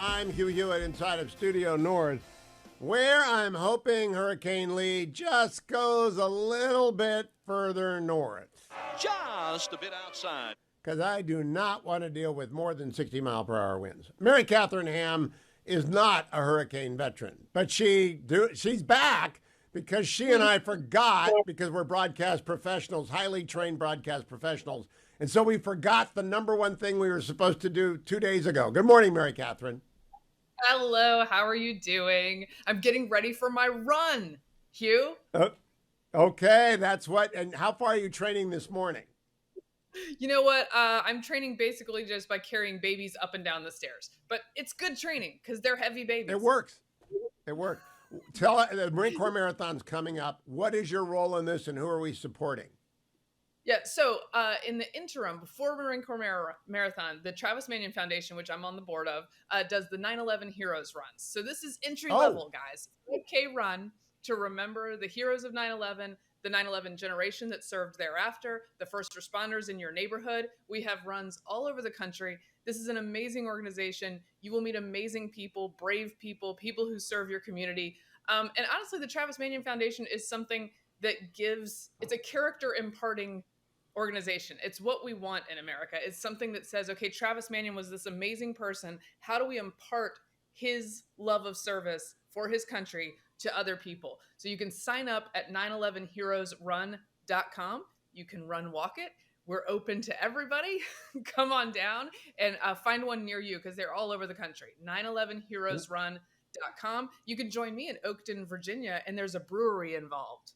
I'm Hugh Hewitt inside of Studio North, where I'm hoping Hurricane Lee just goes a little bit further north. Just a bit outside. Because I do not want to deal with more than 60-mile-per-hour winds. Mary Katherine Ham is not a hurricane veteran, but she's back because she and I forgot, because we're broadcast professionals, highly trained broadcast professionals, and so we forgot the number one thing we were supposed to do 2 days ago. Good morning, Mary Katherine. Hello, how are you doing? I'm getting ready for my run, Hugh. Okay, that's what. And how far are you training this morning? You know what? I'm training basically just by carrying babies up and down the stairs. But it's good training because they're heavy babies. It works. It works. Tell the Marine Corps Marathon's coming up. What is your role in this and who are we supporting? Yeah, so in the interim, before Marine Corps Marathon, the Travis Manion Foundation, which I'm on the board of, does the 9/11 Heroes Runs. So this is entry level, guys. 5K run to remember the heroes of 9/11, the 9/11 generation that served thereafter, the first responders in your neighborhood. We have runs all over the country. This is an amazing organization. You will meet amazing people, brave people, people who serve your community. And honestly, the Travis Manion Foundation is something that it's a character imparting organization. It's what we want in America. It's something that says, okay, Travis Manion was this amazing person. How do we impart his love of service for his country to other people? So you can sign up at 911heroesrun.com. You can walk it. We're open to everybody. Come on down and find one near you because they're all over the country. 911heroesrun.com. You can join me in Oakton, Virginia, and there's a brewery involved.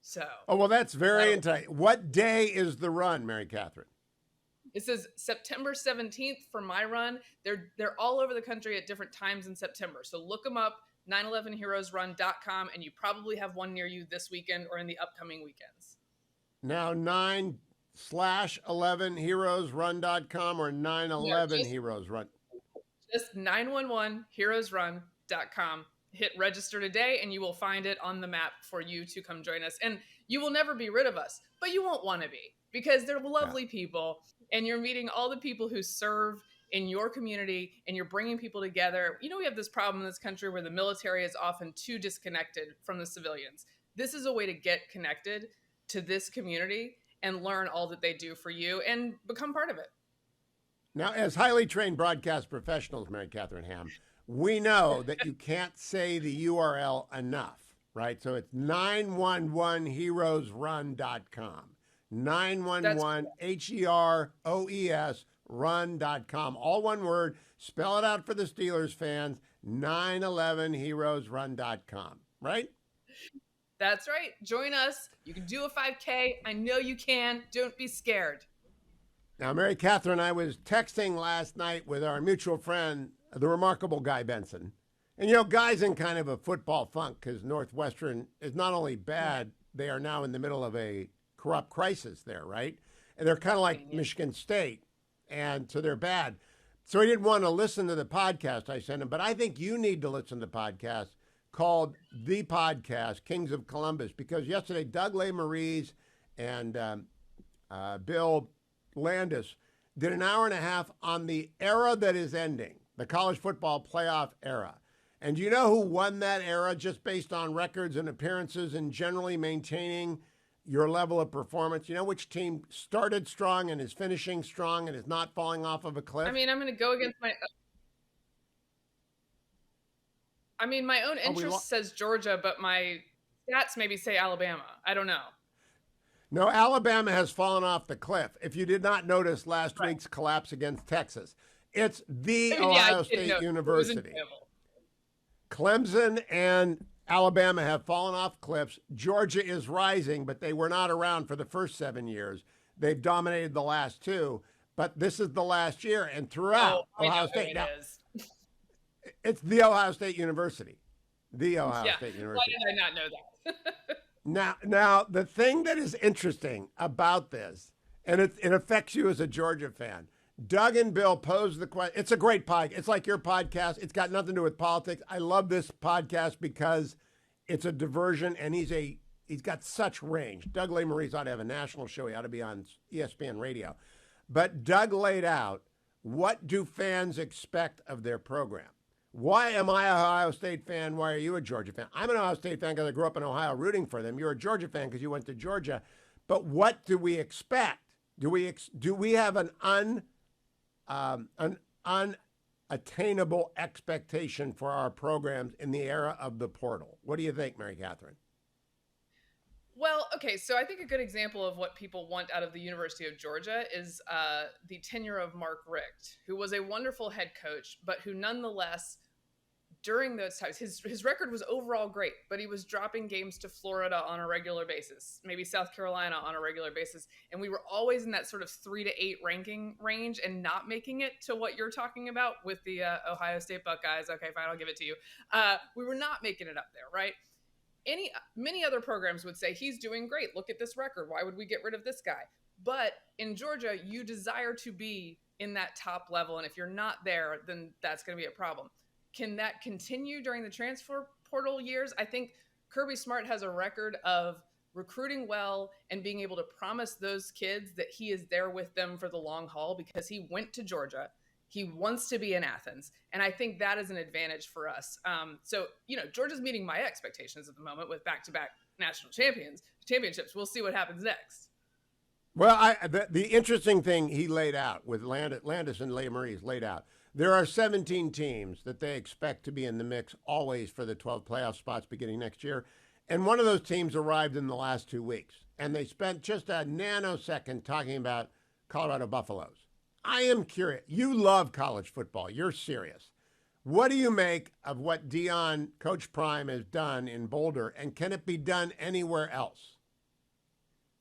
So. Oh, well, that's very enticing. What day is the run, Mary Katherine? It says September 17th for my run. They're all over the country at different times in September. So look them up, 911heroesrun.com, and you probably have one near you this weekend or in the upcoming weekends. Now, 9/11heroesrun.com or 9/11heroesrun? Just 911heroesrun.com. Hit register today and you will find it on the map for you to come join us. And you will never be rid of us, but you won't want to be because they're lovely people and you're meeting all the people who serve in your community and you're bringing people together. You know, we have this problem in this country where the military is often too disconnected from the civilians. This is a way to get connected to this community and learn all that they do for you and become part of it. Now, as highly trained broadcast professionals, Mary Katherine Ham, we know that you can't say the URL enough, right? So it's 911heroesrun.com. 911heroes run.com. All one word. Spell it out for the Steelers fans. 911heroesrun.com, right? That's right. Join us. You can do a 5K. I know you can. Don't be scared. Now, Mary Katherine, I was texting last night with our mutual friend, the remarkable Guy Benson. And, you know, Guy's in kind of a football funk because Northwestern is not only bad, they are now in the middle of a corrupt crisis there, right? And they're kind of like Michigan State, and so they're bad. So he didn't want to listen to the podcast I sent him, but I think you need to listen to the podcast called The Podcast, Kings of Columbus, because yesterday Doug LeMarise and Bill Landis did an hour and a half on the era that is ending, the college football playoff era. And do you know who won that era just based on records and appearances and generally maintaining your level of performance? You know which team started strong and is finishing strong and is not falling off of a cliff? I mean, I'm going to go against my own interest says Georgia, but my stats maybe say Alabama. I don't know. No, Alabama has fallen off the cliff. If you did not notice last week's collapse against Texas, it's the Ohio State University. Clemson and Alabama have fallen off cliffs. Georgia is rising, but they were not around for the first 7 years. They've dominated the last two, but this is the last year. And throughout Ohio State, now, it's the Ohio State University. The Ohio State University. Why did I not know that? Now, the thing that is interesting about this, and it affects you as a Georgia fan, Doug and Bill posed the question. It's a great podcast. It's like your podcast. It's got nothing to do with politics. I love this podcast because it's a diversion, and he's got such range. Doug LeMarise ought to have a national show. He ought to be on ESPN radio. But Doug laid out, what do fans expect of their program? Why am I an Ohio State fan? Why are you a Georgia fan? I'm an Ohio State fan because I grew up in Ohio rooting for them. You're a Georgia fan because you went to Georgia. But what do we expect? Do we have an unattainable expectation for our programs in the era of the portal? What do you think, Mary Katherine? Well, okay, so I think a good example of what people want out of the University of Georgia is the tenure of Mark Richt, who was a wonderful head coach, but who nonetheless, during those times, his record was overall great, but he was dropping games to Florida on a regular basis, maybe South Carolina on a regular basis, and we were always in that sort of 3 to 8 ranking range and not making it to what you're talking about with the Ohio State Buckeyes. Okay, fine, I'll give it to you. We were not making it up there, right? Many other programs would say he's doing great. Look at this record. Why would we get rid of this guy? But in Georgia, you desire to be in that top level. And if you're not there, then that's going to be a problem. Can that continue during the transfer portal years? I think Kirby Smart has a record of recruiting well and being able to promise those kids that he is there with them for the long haul because he went to Georgia. He wants to be in Athens. And I think that is an advantage for us. So, Georgia's meeting my expectations at the moment with back-to-back national championships. We'll see what happens next. Well, the interesting thing he laid out with Landis and Leigh-Marie's laid out, there are 17 teams that they expect to be in the mix always for the 12 playoff spots beginning next year. And one of those teams arrived in the last 2 weeks. And they spent just a nanosecond talking about Colorado Buffaloes. I am curious. You love college football. You're serious. What do you make of what Coach Prime has done in Boulder, and can it be done anywhere else?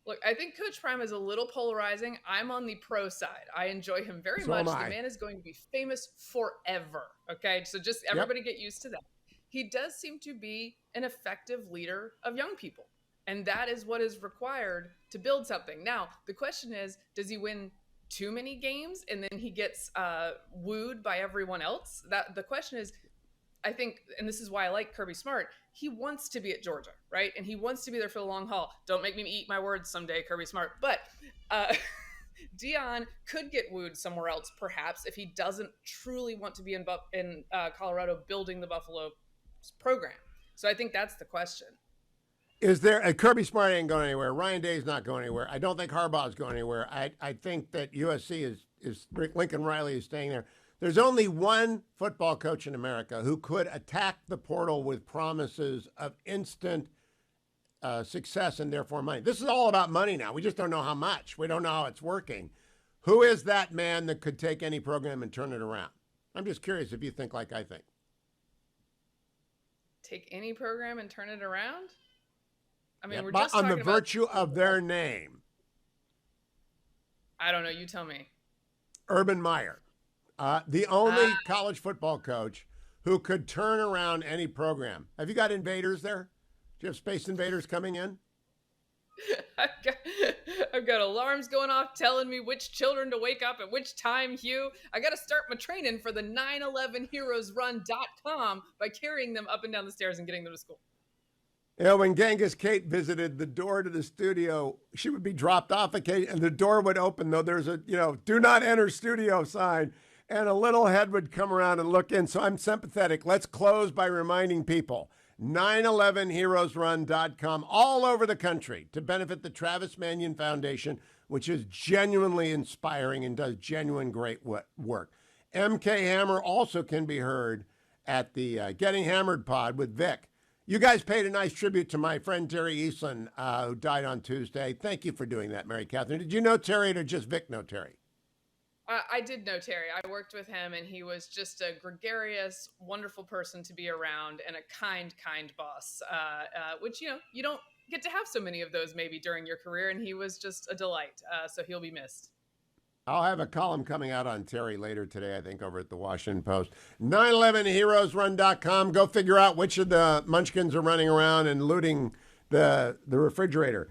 Look, I think Coach Prime is a little polarizing. I'm on the pro side. I enjoy him very much. The man is going to be famous forever. Okay, so just everybody get used to that. He does seem to be an effective leader of young people, and that is what is required to build something. Now, the question is, does he win too many games and then he gets wooed by everyone else? The question is, I think, and this is why I like Kirby Smart, he wants to be at Georgia, right? And he wants to be there for the long haul. Don't make me eat my words someday, Kirby Smart. But Deion could get wooed somewhere else, perhaps, if he doesn't truly want to be in Colorado building the Buffalo program. So I think that's the question. Is there Kirby Smart ain't going anywhere? Ryan Day's not going anywhere. I don't think Harbaugh's going anywhere. I think that USC is Lincoln Riley is staying there. There's only one football coach in America who could attack the portal with promises of instant success and therefore money. This is all about money now. We just don't know how much. We don't know how it's working. Who is that man that could take any program and turn it around? I'm just curious if you think like I think. Take any program and turn it around? I mean, yeah, we're just on talking the virtue of their name. I don't know. You tell me. Urban Meyer, the only college football coach who could turn around any program. Have you got invaders there? Do you have Space Invaders coming in? I've got alarms going off telling me which children to wake up at which time, Hugh. I got to start my training for the 911heroesrun.com by carrying them up and down the stairs and getting them to school. You know, when Genghis Kate visited the door to the studio, she would be dropped off occasionally, and the door would open, though there's a, do not enter studio sign, and a little head would come around and look in. So I'm sympathetic. Let's close by reminding people, 911heroesrun.com all over the country to benefit the Travis Manion Foundation, which is genuinely inspiring and does genuine great work. MK Hammer also can be heard at the Getting Hammered pod with Vic. You guys paid a nice tribute to my friend Terry Eastland, who died on Tuesday. Thank you for doing that, Mary Katherine. Did you know Terry or just Vic know Terry? I did know Terry. I worked with him, and he was just a gregarious, wonderful person to be around and a kind boss, which, you don't get to have so many of those maybe during your career, and he was just a delight. So he'll be missed. I'll have a column coming out on Terry later today, I think, over at the Washington Post. 911heroesrun.com. Go figure out which of the munchkins are running around and looting the refrigerator.